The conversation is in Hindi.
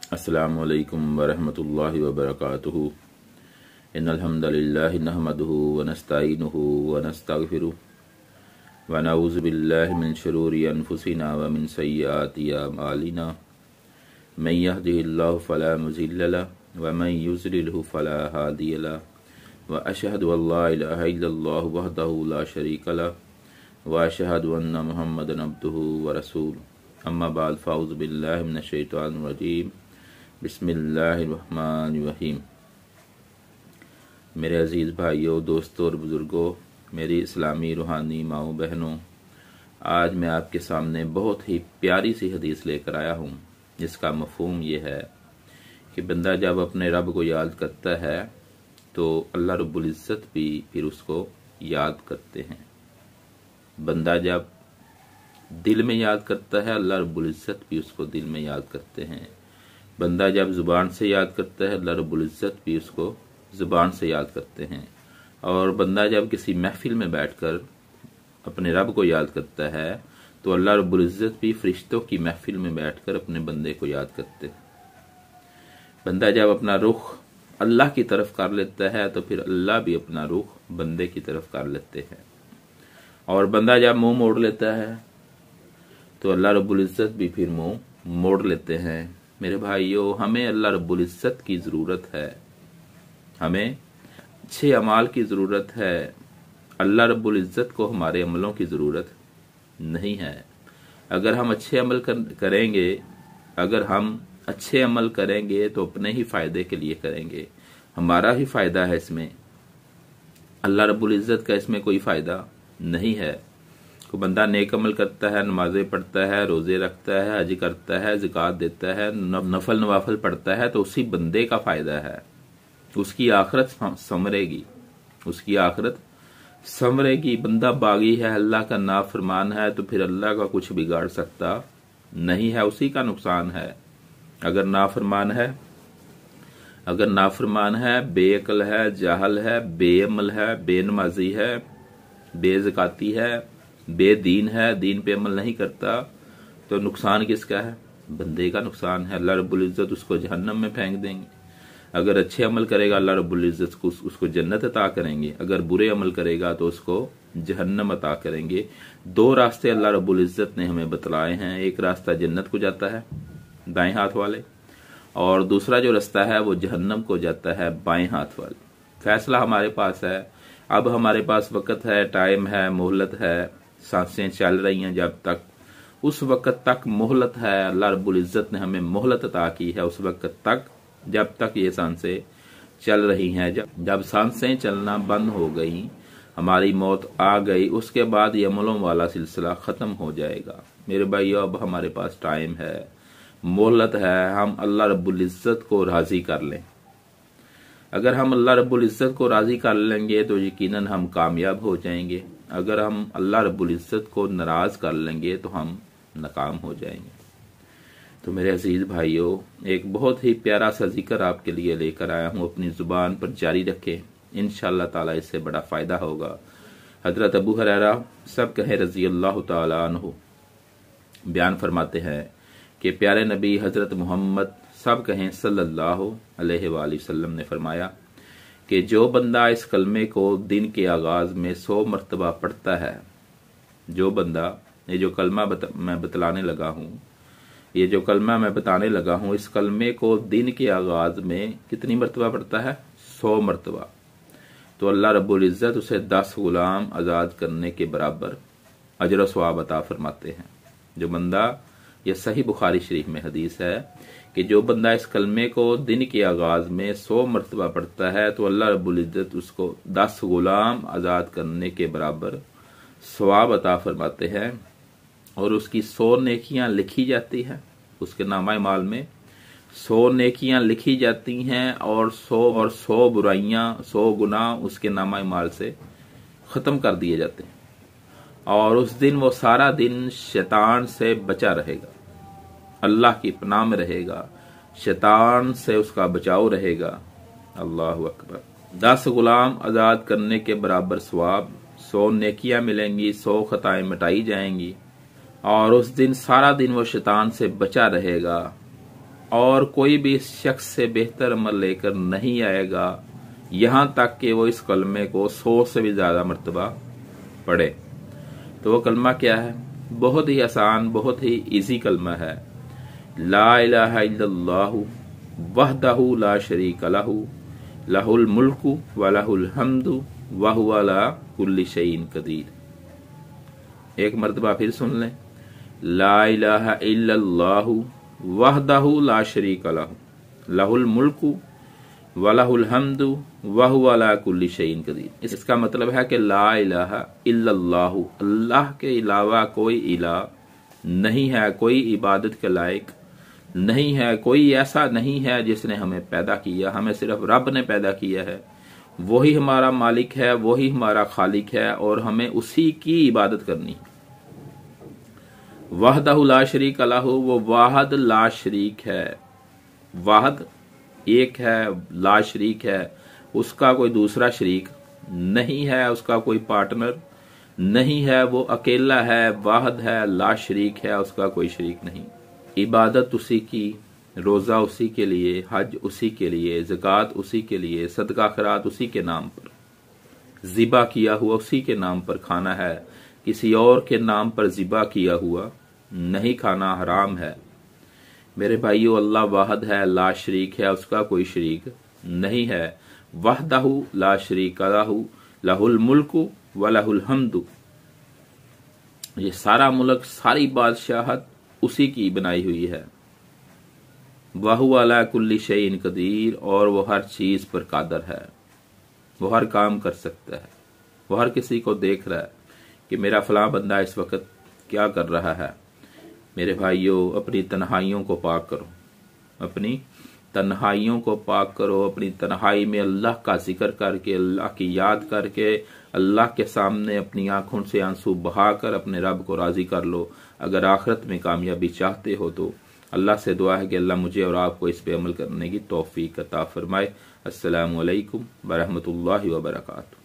अस्सलामु अलैकुम वरहमतुल्लाहि वबरकातुहू। इन्नल हम्दुलिल्लाहि नहमदुहु व नस्तईनुहु व नस्तगफिरुह व नऊज़ु बिल्लाहि मिन शुरूरि अनफुसिना व मिन सय्यिआति अमालिना। मन यहदिहिल्लाहु फला मुज़िल्ल लहु व मन युज़लिल्हु फला हादिय लहु व अशहदु अल्ला इलाहा इल्लल्लाहु वहदहु ला शरीका लहु व अशहदु अन्ना मुहम्मदन अब्दुहु व रसूलुहु। अम्मा बाद फ़अऊज़ु बिल्लाहि मिनश शैतानिर रजीम। बिस्मिल्लाहिर्रहमानिर्रहीम। मेरे अज़ीज़ भाइयों, दोस्तों और बुज़ुर्गों, मेरी इस्लामी रूहानी माओ बहनों, आज मैं आपके सामने बहुत ही प्यारी सी हदीस लेकर आया हूँ, जिसका मफ़हूम ये है कि बंदा जब अपने रब को याद करता है तो अल्लाह रब्बुल इज़्ज़त भी फिर उसको याद करते हैं। बंदा जब दिल में याद करता है, अल्लाह रब्बुल इज़्ज़त भी उसको दिल में याद करते हैं। बंदा जब ज़ुबान से याद करता है, अल्लाह रब्बुल इज़्ज़त भी उसको ज़ुबान से याद करते हैं। और बंदा जब किसी महफिल में बैठकर अपने रब को याद करता है तो अल्लाह रब्बुल इज़्ज़त भी फरिश्तों की महफिल में बैठकर अपने बंदे को याद करते हैं। बंदा जब अपना रुख अल्लाह की तरफ कर लेता है तो फिर अल्लाह भी अपना रुख बंदे की तरफ कर लेते हैं। और बंदा जब मुंह मोड़ लेता है तो अल्लाह रब्बुल इज़्ज़त भी फिर मुंह मोड़ लेते हैं। मेरे भाइयों, हमें अल्लाह रब्बुल इज़्ज़त की ज़रूरत है, हमें अच्छे अमाल की ज़रूरत है। अल्लाह रब्बुल इज़्ज़त को हमारे अमलों की ज़रूरत नहीं है। अगर हम अच्छे अमल करेंगे, अगर हम अच्छे अमल करेंगे तो अपने ही फ़ायदे के लिए करेंगे, हमारा ही फ़ायदा है इसमें। अल्लाह रब्बुल इज़्ज़त का इसमें कोई फ़ायदा नहीं है। को बंदा नेक अमल करता है, नमाज़ें पढ़ता है, रोज़े रखता है, हज करता है, ज़कात देता है, नफल नवाफल पढ़ता है, तो उसी बंदे का फ़ायदा है। उसकी आखिरत संवरेगी, उसकी आखिरत संवरेगी। बंदा बागी है, अल्लाह का नाफरमान है, तो फिर अल्लाह का कुछ बिगाड़ सकता नहीं है, उसी का नुकसान है। अगर नाफरमान है, बेअक्ल है, जाहल है, बेअमल है, बेनमाजी है, बेज़काती है, बेदीन है, दीन पे अमल नहीं करता, तो नुकसान किसका है? बंदे का नुकसान है। अल्लाह रब्बुल इज़्ज़त उसको जहन्नम में फेंक देंगे। अगर अच्छे अमल करेगा अल्लाह रब्बुल इज़्ज़त उसको जन्नत अता करेंगे, अगर बुरे अमल करेगा तो उसको जहन्नम अता करेंगे। दो रास्ते अल्लाह रब्बुल इज़्ज़त ने हमें बतलाए हैं। एक रास्ता जन्नत को जाता है दाएं हाथ वाले, और दूसरा जो रास्ता है वो जहन्नम को जाता है बाएं हाथ वाले। फैसला हमारे पास है। अब हमारे पास वक्त है, टाइम है, मोहलत है, सांसें चल रही हैं। जब तक उस वक्त तक मोहलत है, अल्लाह रब्बुल इज़्ज़त ने हमें मोहलत अता की है उस वक्त तक, जब तक ये सांसें चल रही हैं। जब सांसें चलना बंद हो गई, हमारी मौत आ गई, उसके बाद ये अमलों वाला सिलसिला ख़त्म हो जाएगा। मेरे भाइयों, अब हमारे पास टाइम है, मोहलत है, हम अल्लाह रब्बुल इज़्ज़त को राज़ी कर लें। अगर हम अल्लाह रब्बुल इज़्ज़त को राज़ी कर लेंगे तो यकीनन हम कामयाब हो जाएंगे। अगर हम अल्लाह रब्बुल इज़्ज़त को नाराज़ कर लेंगे तो हम नाकाम हो जाएंगे। तो मेरे अजीज़ भाइयों, एक बहुत ही प्यारा सा जिक्र आपके लिए लेकर आया हूँ, अपनी ज़ुबान पर जारी रखें, इंशाअल्लाह ताला इससे बड़ा फ़ायदा होगा। हज़रत अबू हुरैरा सब कहे रज़ी अल्लाह ताला अन्हु बयान फरमाते हैं कि प्यारे नबी हज़रत मोहम्मद सब कहें सल्लल्लाहु अलैहि वसल्लम ने फरमाया कि जो बंदा इस कलमे को दिन के आगाज़ में 100 मरतबा पढ़ता है, जो बंदा ये जो कलमा मैं बताने लगा हूँ, इस कलमे को दिन के आगाज़ में कितनी मरतबा पढ़ता है? 100 मरतबा। तो अल्लाह रब्बुल इज़्ज़त उसे 10 गुलाम आज़ाद करने के बराबर अजर व सवाब अता फरमाते हैं। जो बंदा, यह सही बुखारी शरीफ में हदीस है कि जो बंदा इस कलमे को दिन के आगाज़ में 100 मरतबा पढ़ता है तो अल्लाह रब्बुल इज़्ज़त उसको 10 गुलाम आज़ाद करने के बराबर सवाब अता फरमाते हैं। और उसकी 100 नेकियां लिखी जाती हैं, उसके नामा माल में 100 नेकियां लिखी जाती हैं, और 100 बुराइयां, 100 गुनाह उसके नामा माल से ख़त्म कर दिए जाते हैं। और उस दिन वो सारा दिन शैतान से बचा रहेगा, अल्लाह की पनाह में रहेगा, शैतान से उसका बचाव रहेगा। अल्लाहु अकबर। 10 गुलाम आज़ाद करने के बराबर सवाब, 100 नेकियां मिलेंगी, 100 खताएं मिटाई जाएंगी, और उस दिन सारा दिन वो शैतान से बचा रहेगा। और कोई भी इस शख्स से बेहतर अमल लेकर नहीं आएगा यहां तक कि वो इस कलमे को 100 से भी ज्यादा मर्तबा पढ़े। तो वो कलमा क्या है? बहुत ही आसान, बहुत ही इजी कलमा है। ला इलाहा इल्लल्लाहु वहदहु ला शरीका लहु लहुल मुल्कु व लहुल हम्दु व हुवा अला कुल्लि शैइन कदीर। एक मर्तबा फिर सुन लें। ला इलाहा इल्लल्लाहु वहदहु ला शरीका लहु लहुल मुल्कु व लहुल हम्दु व हुवा अला कुल्लि शैइन कदीर। इसका मतलब है कि ला इलाहा इल्लल्लाहु, अल्लाह के अलावा कोई इला नहीं है, कोई इबादत के लायक नहीं है, कोई ऐसा नहीं है जिसने हमें पैदा किया। हमें सिर्फ रब ने पैदा किया है, वही हमारा मालिक है, वही हमारा खालिक है और हमें उसी की इबादत करनी है। वहदहु ला शरीक लहु, वो वाहद ला शरीक है। वाहद एक है, ला शरीक है, उसका कोई दूसरा शरीक नहीं है, उसका कोई पार्टनर नहीं है, वो अकेला है, वाहद है, ला शरीक है, उसका कोई शरीक नहीं। इबादत उसी की, रोजा उसी के लिए, हज उसी के लिए, ज़कात उसी के लिए, सदका खैरात उसी के नाम पर, ज़िबा किया हुआ उसी के नाम पर खाना है। किसी और के नाम पर ज़िबा किया हुआ नहीं खाना, हराम है। मेरे भाइयों, अल्लाह वाहद है, ला शरीक है, उसका कोई शरीक नहीं है। वहदहु ला शरीक लहु लहुल मुल्कु व लहुल हम्दु, ये सारा मुल्क, सारी बादशाहत उसी की बनाई हुई है। वहुवा अला कुल्लि शैइन कदीर, और वो हर चीज पर कादर है, वो हर काम कर सकता है, वो हर किसी को देख रहा है कि मेरा फलां बंदा इस वक्त क्या कर रहा है। मेरे भाइयों, अपनी तन्हाइयों को पाक करो, अपनी तन्हाइयों को पाक करो। अपनी तन्हाई में अल्लाह का जिक्र करके, अल्लाह की याद करके, अल्लाह के सामने अपनी आंखों से आंसू बहाकर अपने रब को राजी कर लो। अगर आखिरत में कामयाबी चाहते हो तो अल्लाह से दुआ है कि अल्लाह मुझे और आपको इस पे अमल करने की तौफीक अता फरमाए। अस्सलामु अलैकुम व रहमतुल्लाहि व बरकातुहू।